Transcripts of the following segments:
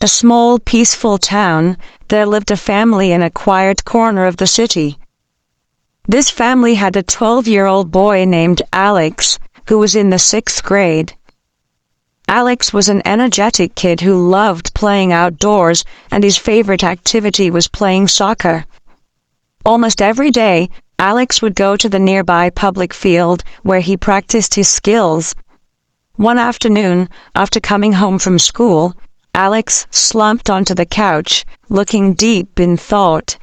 a small, peaceful town, there lived a family in a quiet corner of the city. This family had a 12-year-old boy named Alex, who was in the 6th grade. Alex was an energetic kid who loved playing outdoors, and his favorite activity was playing soccer. Almost every day, Alex would go to the nearby public field where he practiced his skills. One afternoon, after coming home from school, Alex slumped onto the couch, looking deep in thought.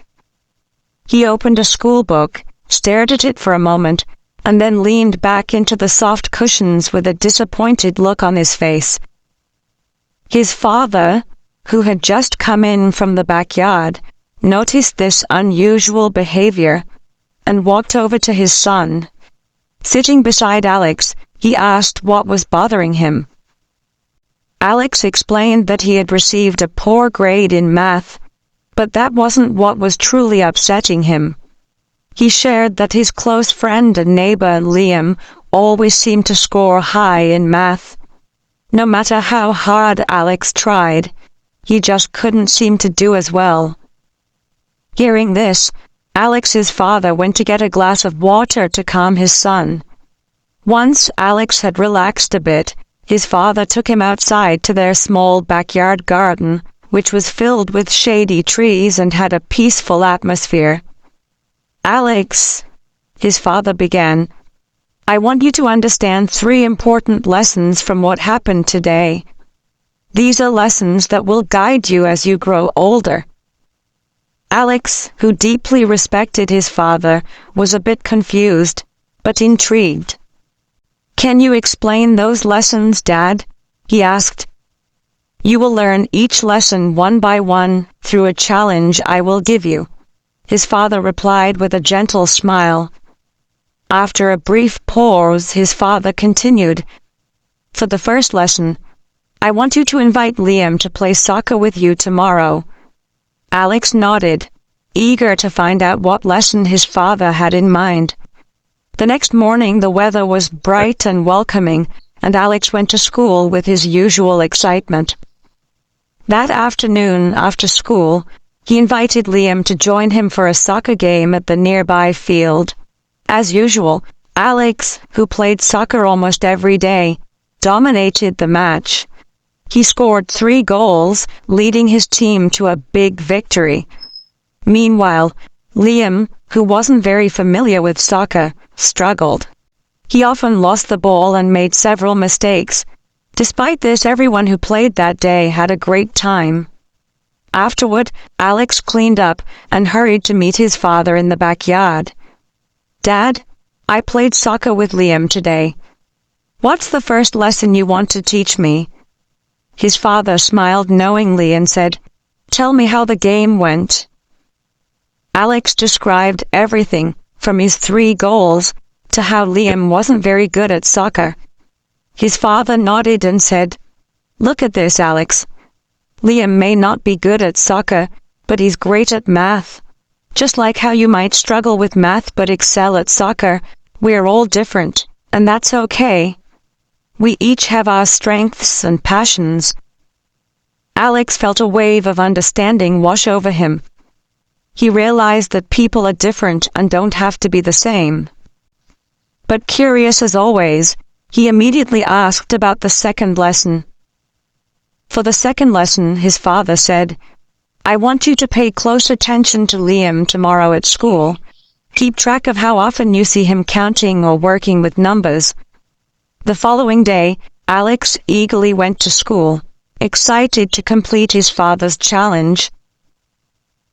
He opened a school book, stared at it for a moment, and then leaned back into the soft cushions with a disappointed look on his face. His father, who had just come in from the backyard, noticed this unusual behavior and walked over to his son. Sitting beside Alex, he asked what was bothering him. Alex explained that he had received a poor grade in math, but that wasn't what was truly upsetting him. He shared that his close friend and neighbor Liam always seemed to score high in math. No matter how hard Alex tried, he just couldn't seem to do as well. Hearing this, Alex's father went to get a glass of water to calm his son. Once Alex had relaxed a bit, his father took him outside to their small backyard garden, which was filled with shady trees and had a peaceful atmosphere. "Alex," his father began, "I want you to understand 3 important lessons from what happened today. These are lessons that will guide you as you grow older." Alex, who deeply respected his father, was a bit confused, but intrigued. "Can you explain those lessons, Dad?" he asked. "You will learn each lesson one by one through a challenge I will give you," his father replied with a gentle smile. After a brief pause, his father continued, "For the first lesson, I want you to invite Liam to play soccer with you tomorrow." Alex nodded, eager to find out what lesson his father had in mind. The next morning the weather was bright and welcoming, and Alex went to school with his usual excitement. That afternoon, after school, he invited Liam to join him for a soccer game at the nearby field. As usual, Alex, who played soccer almost every day, dominated the match. He scored 3 goals, leading his team to a big victory. Meanwhile, Liam, who wasn't very familiar with soccer, struggled. He often lost the ball and made several mistakes. Despite this, everyone who played that day had a great time. Afterward, Alex cleaned up and hurried to meet his father in the backyard. "Dad, I played soccer with Liam today. What's the first lesson you want to teach me?" His father smiled knowingly and said, "Tell me how the game went." Alex described everything, from his 3 goals to how Liam wasn't very good at soccer. His father nodded and said, "Look at this, Alex. Liam may not be good at soccer, but he's great at math. Just like how you might struggle with math but excel at soccer, we're all different, and that's okay. We each have our strengths and passions." Alex felt a wave of understanding wash over him. He realized that people are different and don't have to be the same. But curious as always, he immediately asked about the second lesson. For the second lesson, his father said, "I want you to pay close attention to Liam tomorrow at school. Keep track of how often you see him counting or working with numbers." The following day, Alex eagerly went to school, excited to complete his father's challenge.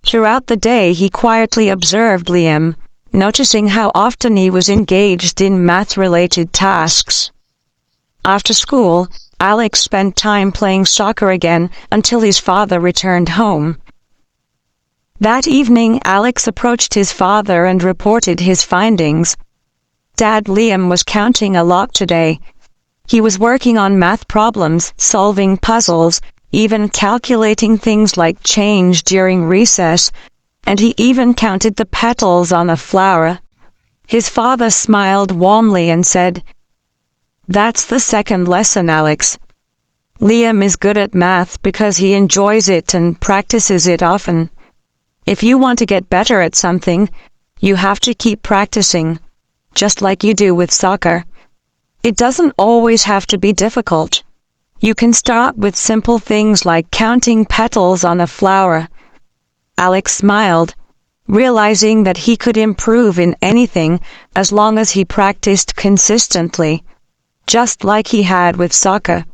Throughout the day, he quietly observed Liam, noticing how often he was engaged in math-related tasks. After school, Alex spent time playing soccer again until his father returned home. That evening, Alex approached his father and reported his findings. "Dad, Liam was counting a lot today. He was working on math problems, solving puzzles, even calculating things like change during recess, and he even counted the petals on a flower." His father smiled warmly and said, "That's the second lesson, Alex. Liam is good at math because he enjoys it and practices it often. If you want to get better at something, you have to keep practicing, just like you do with soccer. It doesn't always have to be difficult. You can start with simple things like counting petals on a flower. Alex smiled, realizing that he could improve in anything as long as he practiced consistently, just like he had with soccer.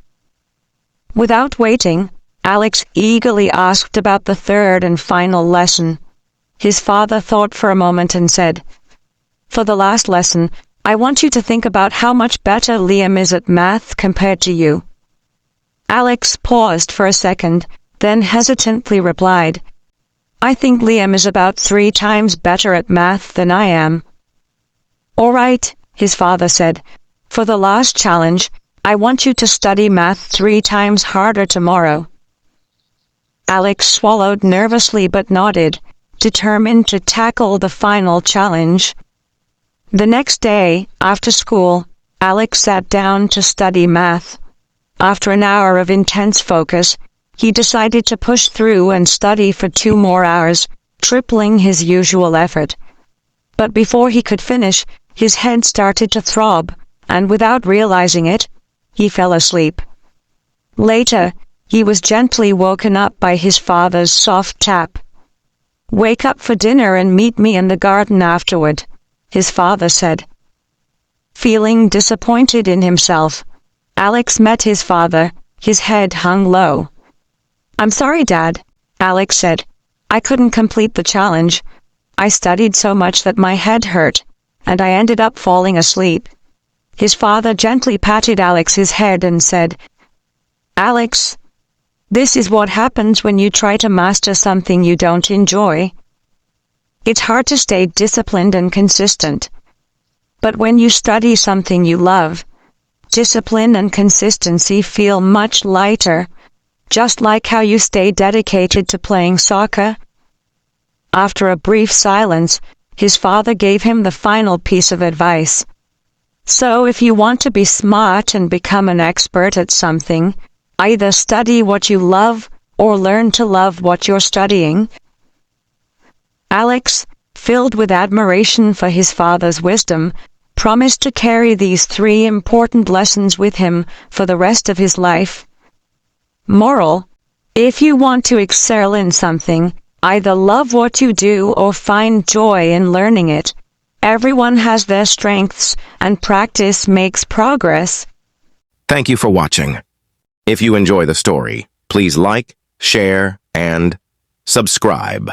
Without waiting, Alex eagerly asked about the third and final lesson. His father thought for a moment and said, "For the last lesson, I want you to think about how much better Liam is at math compared to you." Alex paused for a second, then hesitantly replied, "I think Liam is about 3 times better at math than I am." "All right," his father said. "For the last challenge, I want you to study math 3 times harder tomorrow." Alex swallowed nervously but nodded, determined to tackle the final challenge. The next day, after school, Alex sat down to study math. After an hour of intense focus, he decided to push through and study for 2 more hours, tripling his usual effort. But before he could finish, his head started to throb, and without realizing it, he fell asleep. Later, he was gently woken up by his father's soft tap. "Wake up for dinner and meet me in the garden afterward," his father said. Feeling disappointed in himself, Alex met his father, his head hung low. "I'm sorry, Dad," Alex said. "I couldn't complete the challenge. I studied so much that my head hurt, and I ended up falling asleep." His father gently patted Alex's head and said, "Alex, this is what happens when you try to master something you don't enjoy. It's hard to stay disciplined and consistent. But when you study something you love, discipline and consistency feel much lighter, just like how you stay dedicated to playing soccer." After a brief silence, his father gave him the final piece of advice. "So if you want to be smart and become an expert at something, either study what you love or learn to love what you're studying." Alex, filled with admiration for his father's wisdom, promised to carry these 3 important lessons with him for the rest of his life. Moral: if you want to excel in something, either love what you do or find joy in learning it. Everyone has their strengths, and practice makes progress. Thank you for watching. If you enjoy the story, please like, share, and subscribe.